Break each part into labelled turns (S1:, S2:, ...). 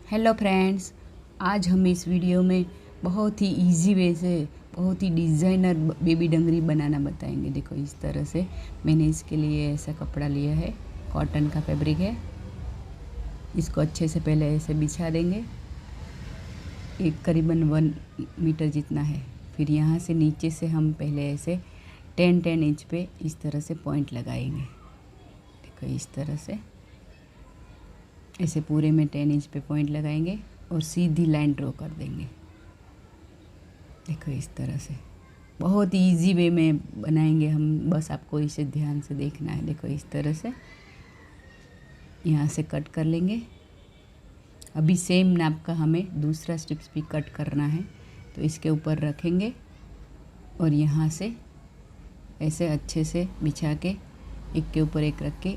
S1: Hello friends, आज हम इस वीडियो में बहुत ही इजी वे से बहुत ही डिज़ाइनर बेबी डंगरी बनाना बताएंगे। देखो इस तरह से मैंने इसके लिए ऐसा कपड़ा लिया है, कॉटन का फैब्रिक है। इसको अच्छे से पहले ऐसे बिछा देंगे, एक करीबन 1 मीटर जितना है। फिर यहाँ से नीचे से हम पहले ऐसे 10 इंच पे इस तरह से पॉइंट लगाएंगे। देखो इस तरह से ऐसे पूरे में 10 इंच पे पॉइंट लगाएंगे और सीधी लाइन ड्रॉ कर देंगे। देखो इस तरह से बहुत इजी वे में बनाएंगे हम, बस आपको इसे ध्यान से देखना है। देखो इस तरह से यहाँ से कट कर लेंगे। अभी सेम नाप का हमें दूसरा स्ट्रिप्स भी कट करना है, तो इसके ऊपर रखेंगे और यहाँ से ऐसे अच्छे से बिछा के एक के ऊपर एक रख के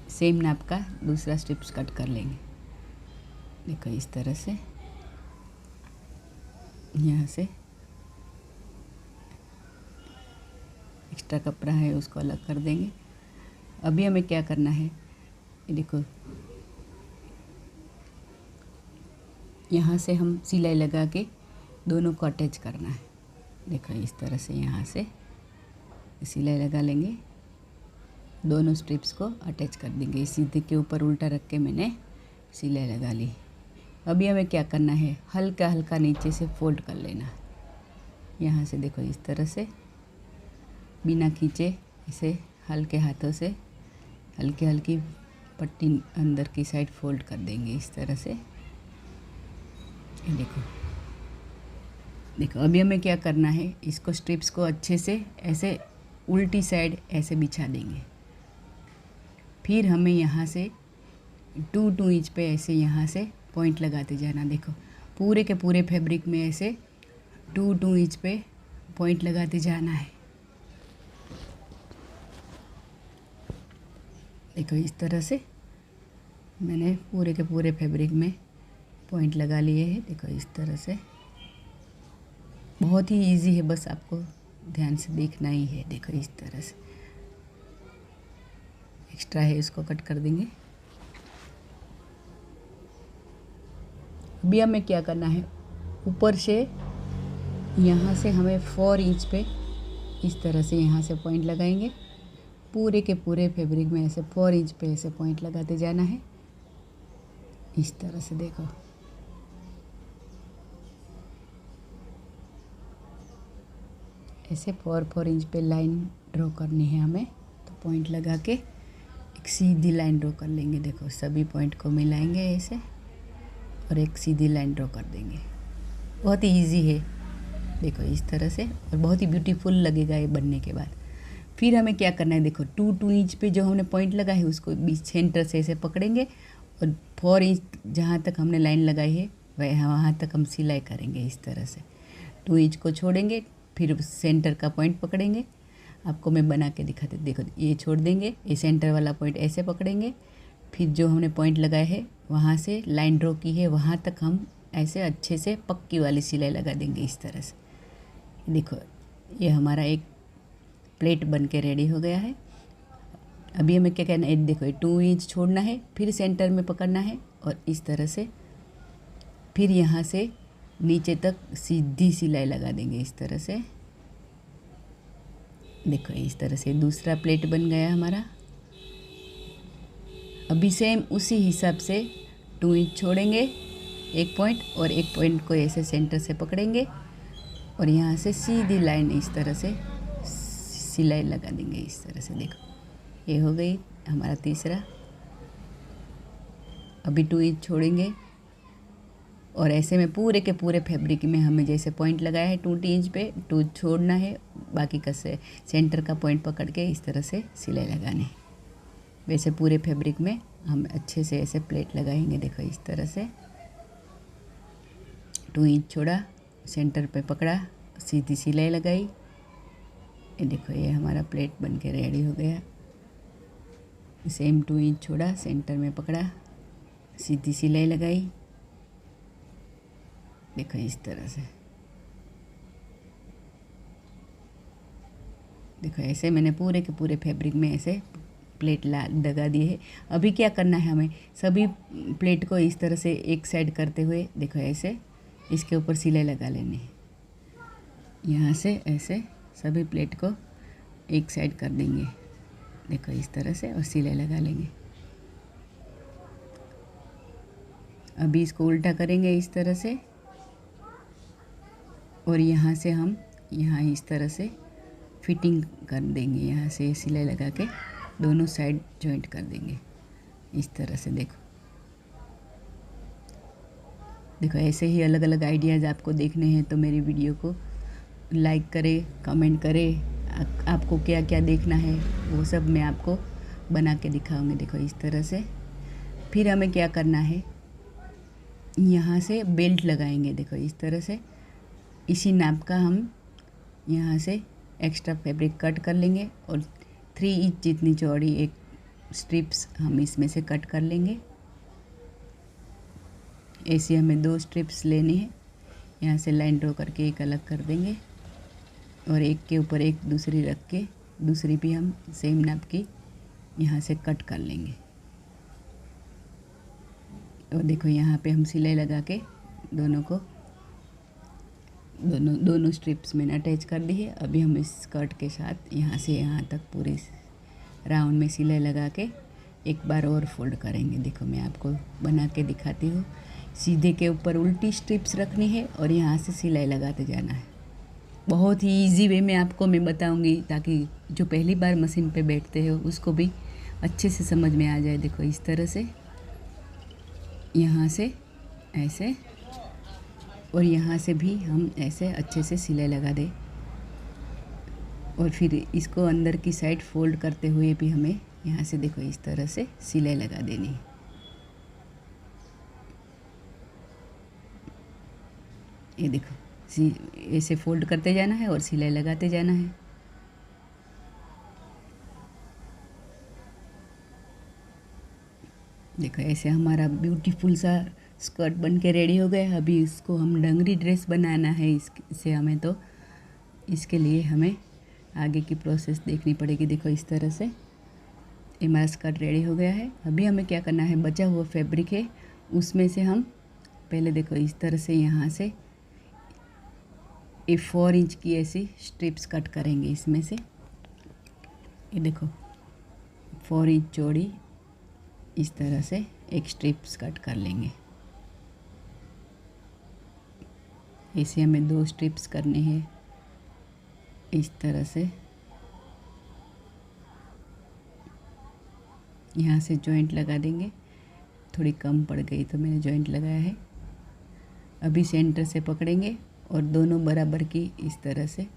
S1: सेम नाप का दूसरा स्ट्रिप्स कट कर लेंगे। देखो इस तरह से यहाँ से एक्स्ट्रा कपड़ा है उसको अलग कर देंगे। अभी हमें क्या करना है, ये देखो यहाँ से हम सिलाई लगा के दोनों को अटैच करना है। देखो इस तरह से यहाँ से सिलाई लगा लेंगे, दोनों स्ट्रिप्स को अटैच कर देंगे। सीधे के ऊपर उल्टा रख के मैंने सिलाई लगा ली। अभी हमें क्या करना है, हल्का हल्का नीचे से फोल्ड कर लेना। यहाँ से देखो इस तरह से बिना खींचे इसे हल्के हाथों से हल्की हल्की पट्टी अंदर की साइड फोल्ड कर देंगे इस तरह से। ये देखो देखो अभी हमें क्या करना है, इसको स्ट्रिप्स को अच्छे से ऐसे उल्टी साइड ऐसे बिछा देंगे। फिर हमें यहाँ से 2 इंच पे ऐसे यहाँ से पॉइंट लगाते जाना। देखो पूरे के पूरे फैब्रिक में ऐसे 2 इंच पे पॉइंट लगाते जाना है। देखो इस तरह से मैंने पूरे के पूरे फैब्रिक में पॉइंट लगा लिए हैं। देखो इस तरह से बहुत ही इजी है, बस आपको ध्यान से देखना ही है। देखो इस तरह से एक्स्ट्रा है इसको कट कर देंगे। अभी हमें क्या करना है, ऊपर से यहाँ से हमें 4 इंच पे इस तरह से यहाँ से पॉइंट लगाएंगे। पूरे के पूरे फैब्रिक में ऐसे 4 इंच पे ऐसे पॉइंट लगाते जाना है इस तरह से। देखो ऐसे 4 इंच पे लाइन ड्रॉ करनी है हमें, तो पॉइंट लगा के एक सीधी लाइन ड्रॉ कर लेंगे। देखो सभी पॉइंट को मिलाएंगे ऐसे और एक सीधी लाइन ड्रॉ कर देंगे। बहुत ही इजी है, देखो इस तरह से, और बहुत ही ब्यूटीफुल लगेगा ये बनने के बाद। फिर हमें क्या करना है, देखो 2 इंच पे जो हमने पॉइंट लगा है उसको बीच सेंटर से ऐसे पकड़ेंगे और 4 इंच जहाँ तक हमने लाइन लगाई है वहाँ तक हम सिलाई करेंगे इस तरह से। 2 इंच को छोड़ेंगे, फिर सेंटर का पॉइंट पकड़ेंगे। आपको मैं बना के दिखाते, देखो ये छोड़ देंगे, ये सेंटर वाला पॉइंट ऐसे पकड़ेंगे। फिर जो हमने पॉइंट लगाए है वहाँ से लाइन ड्रॉ की है वहाँ तक हम ऐसे अच्छे से पक्की वाली सिलाई लगा देंगे इस तरह से। देखो ये हमारा एक प्लेट बन के रेडी हो गया है। अभी हमें क्या करना है, देखो 2 इंच छोड़ना है, फिर सेंटर में पकड़ना है और इस तरह से फिर यहाँ से नीचे तक सीधी सिलाई लगा देंगे इस तरह से। देखो इस तरह से दूसरा प्लेट बन गया हमारा। अभी सेम उसी हिसाब से 2 इंच छोड़ेंगे एक पॉइंट और एक पॉइंट को ऐसे सेंटर से पकड़ेंगे और यहाँ से सीधी लाइन इस तरह से सिलाई लगा देंगे इस तरह से। देखो ये हो गई हमारा तीसरा। अभी 2 इंच छोड़ेंगे और ऐसे में पूरे के पूरे फैब्रिक में हमें जैसे पॉइंट लगाया है 2 इंच पे 2 छोड़ना है, बाकी का से सेंटर का पॉइंट पकड़ के इस तरह से सिलाई लगानी है। वैसे पूरे फैब्रिक में हम अच्छे से ऐसे प्लेट लगाएंगे। देखो इस तरह से 2 इंच छोड़ा, सेंटर पे पकड़ा, सीधी सिलाई लगाई। ये देखो ये हमारा प्लेट बन के रेडी हो गया। सेम 2 इंच छोड़ा, सेंटर में पकड़ा, सीधी सिलाई लगाई। देखो इस तरह से, देखो ऐसे मैंने पूरे के पूरे फैब्रिक में ऐसे प्लेट लगा दिए है। अभी क्या करना है, हमें सभी प्लेट को इस तरह से एक साइड करते हुए देखो ऐसे इसके ऊपर सिलाई लगा लेनी है। यहाँ से ऐसे सभी प्लेट को एक साइड कर देंगे, देखो इस तरह से, और सिलाई लगा लेंगे। अभी इसको उल्टा करेंगे इस तरह से, और यहाँ से हम यहाँ इस तरह से फिटिंग कर देंगे। यहाँ से सिलाई लगा के दोनों साइड जॉइंट कर देंगे इस तरह से। देखो देखो ऐसे ही अलग अलग आइडियाज़ आपको देखने हैं तो मेरी वीडियो को लाइक करें, कमेंट करें। आपको क्या क्या देखना है वो सब मैं आपको बना के दिखाऊंगी। देखो इस तरह से। फिर हमें क्या करना है, यहाँ से बेल्ट लगाएंगे। देखो इस तरह से, इसी नाप का हम यहाँ से एक्स्ट्रा फैब्रिक कट कर लेंगे और 3 इंच जितनी चौड़ी एक स्ट्रिप्स हम इसमें से कट कर लेंगे। ऐसे हमें 2 स्ट्रिप्स लेनी है। यहाँ से लाइन ड्रॉ करके एक अलग कर देंगे और एक के ऊपर एक दूसरी रख के दूसरी भी हम सेम नाप की यहाँ से कट कर लेंगे। और देखो यहाँ पे हम सिलाई लगा के दोनों को दोनों स्ट्रिप्स में अटैच कर दी है। अभी हम इस स्कर्ट के साथ यहाँ से यहाँ तक पूरे राउंड में सिलाई लगा के एक बार और फोल्ड करेंगे। देखो मैं आपको बना के दिखाती हूँ। सीधे के ऊपर उल्टी स्ट्रिप्स रखनी है और यहाँ से सिलाई लगाते जाना है। बहुत ही इजी वे में आपको मैं बताऊंगी ताकि जो पहली बार मशीन पे बैठते हो उसको भी अच्छे से समझ में आ जाए। देखो इस तरह से, यहाँ से ऐसे और यहाँ से भी हम ऐसे अच्छे से सिलाई लगा दें। और फिर इसको अंदर की साइड फोल्ड करते हुए भी हमें यहाँ से देखो इस तरह से सिलाई लगा देनी है। ये देखो ऐसे फोल्ड करते जाना है और सिलाई लगाते जाना है। देखो ऐसे हमारा ब्यूटीफुल सा स्कर्ट बन के रेडी हो गया। अभी इसको हम डंगरी ड्रेस बनाना है इससे हमें, तो इसके लिए हमें आगे की प्रोसेस देखनी पड़ेगी। देखो इस तरह से हमारा स्कर्ट रेडी हो गया है। अभी हमें क्या करना है, बचा हुआ फैब्रिक है उसमें से हम पहले देखो इस तरह से यहाँ से 4 इंच की ऐसी स्ट्रिप्स कट करेंगे इसमें से। ये देखो 4 इंच चौड़ी इस तरह से एक स्ट्रिप्स कट कर लेंगे। ऐसे हमें 2 स्ट्रिप्स करने हैं इस तरह से। यहाँ से जॉइंट लगा देंगे, थोड़ी कम पड़ गई तो मैंने जॉइंट लगाया है। अभी सेंटर से पकड़ेंगे और दोनों बराबर की इस तरह से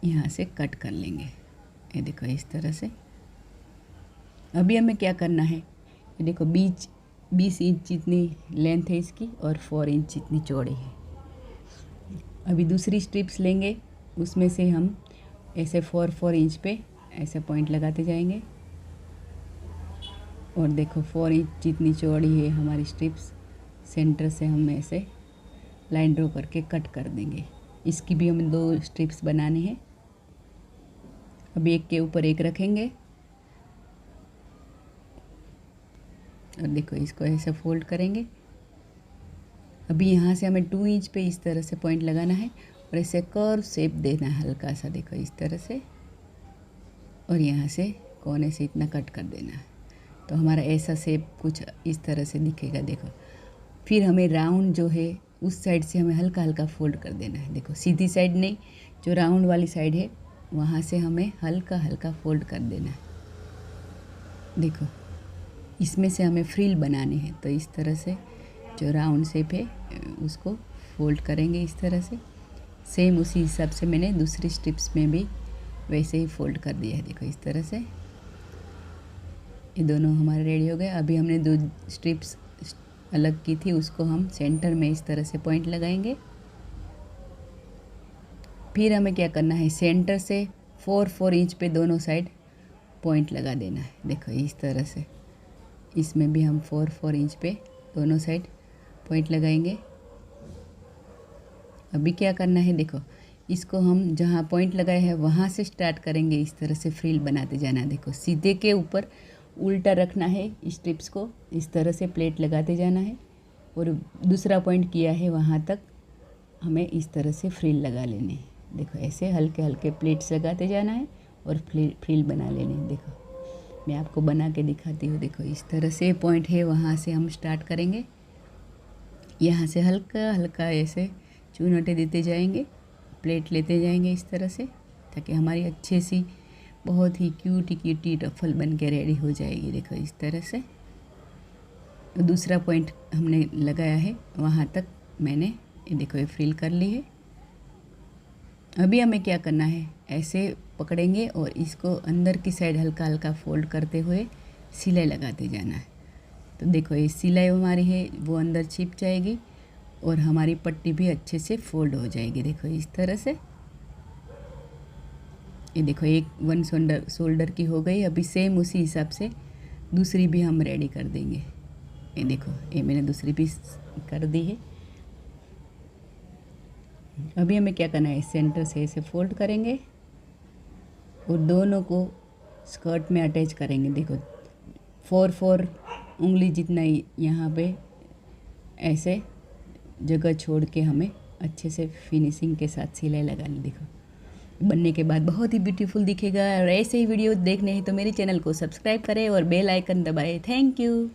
S1: यहाँ से कट कर लेंगे। ये देखो इस तरह से। अभी हमें क्या करना है, ये देखो 20 इंच जितनी लेंथ है इसकी और 4 इंच जितनी चौड़ी है। अभी दूसरी स्ट्रिप्स लेंगे, उसमें से हम ऐसे 4 इंच पे ऐसे पॉइंट लगाते जाएंगे। और देखो 4 इंच जितनी चौड़ी है हमारी स्ट्रिप्स, सेंटर से हम ऐसे लाइन ड्रॉ करके कट कर देंगे। इसकी भी हमें 2 स्ट्रिप्स बनानी है। अभी एक के ऊपर एक रखेंगे और देखो इसको ऐसे फोल्ड करेंगे। अभी यहाँ से हमें 2 इंच पे इस तरह से पॉइंट लगाना है और ऐसे कर्व शेप देना है हल्का सा, देखो इस तरह से, और यहाँ से कोने से इतना कट कर देना है तो हमारा ऐसा शेप कुछ इस तरह से दिखेगा। देखो फिर हमें राउंड जो है उस साइड से हमें हल्का हल्का फोल्ड कर देना है। देखो सीधी साइड नहीं, जो राउंड वाली साइड है वहाँ से हमें हल्का हल्का फोल्ड कर देना है। देखो इसमें से हमें फ्रिल बनाने हैं तो इस तरह से जो राउंड शेप है उसको फोल्ड करेंगे इस तरह से। सेम उसी हिसाब से मैंने दूसरी स्ट्रिप्स में भी वैसे ही फोल्ड कर दिया है। देखो इस तरह से ये दोनों हमारे रेडी हो गए। अभी हमने 2 स्ट्रिप्स अलग की थी, उसको हम सेंटर में इस तरह से पॉइंट लगाएंगे। फिर हमें क्या करना है, सेंटर से 4 इंच पे दोनों साइड पॉइंट लगा देना है। देखो इस तरह से इसमें भी हम 4 इंच पे दोनों साइड पॉइंट लगाएंगे। अभी क्या करना है, देखो इसको हम जहाँ पॉइंट लगाए हैं वहाँ से स्टार्ट करेंगे। इस तरह से फ्रिल बनाते जाना। देखो सीधे के ऊपर उल्टा रखना है स्ट्रिप्स को, इस तरह से प्लेट लगाते जाना है और दूसरा पॉइंट किया है वहाँ तक हमें इस तरह से फ्रिल लगा लेने हैं। देखो ऐसे हल्के हल्के प्लेट्स लगाते जाना है और फ्रिल बना लेने हैं। देखो मैं आपको बना के दिखाती हूँ। देखो इस तरह से पॉइंट है, वहाँ से हम स्टार्ट करेंगे। यहाँ से हल्का हल्का ऐसे चुनौटे देते जाएंगे, प्लेट लेते जाएंगे इस तरह से, ताकि हमारी अच्छे सी बहुत ही क्यूटी रफल बन के रेडी हो जाएगी। देखो इस तरह से दूसरा पॉइंट हमने लगाया है वहाँ तक मैंने ये देखो ये फ्रिल कर ली है। अभी हमें क्या करना है, ऐसे पकड़ेंगे और इसको अंदर की साइड हल्का हल्का फोल्ड करते हुए सिलाई लगाते जाना है। तो देखो ये सिलाई हमारी है वो अंदर छिप जाएगी और हमारी पट्टी भी अच्छे से फोल्ड हो जाएगी। देखो इस तरह से ये देखो एक 1 शोल्डर की हो गई। अभी सेम उसी हिसाब से दूसरी भी हम रेडी कर देंगे। ये देखो ये मैंने दूसरी भी कर दी है। अभी हमें क्या करना है, सेंटर से ऐसे फोल्ड करेंगे और दोनों को स्कर्ट में अटैच करेंगे। देखो 4 उंगली जितना यहाँ पे ऐसे जगह छोड़ के हमें अच्छे से फिनिशिंग के साथ सिलाई लगानी। देखो बनने के बाद बहुत ही ब्यूटीफुल दिखेगा। और ऐसे ही वीडियो देखने हैं तो मेरे चैनल को सब्सक्राइब करें और बेल आइकन दबाएं। Thank you.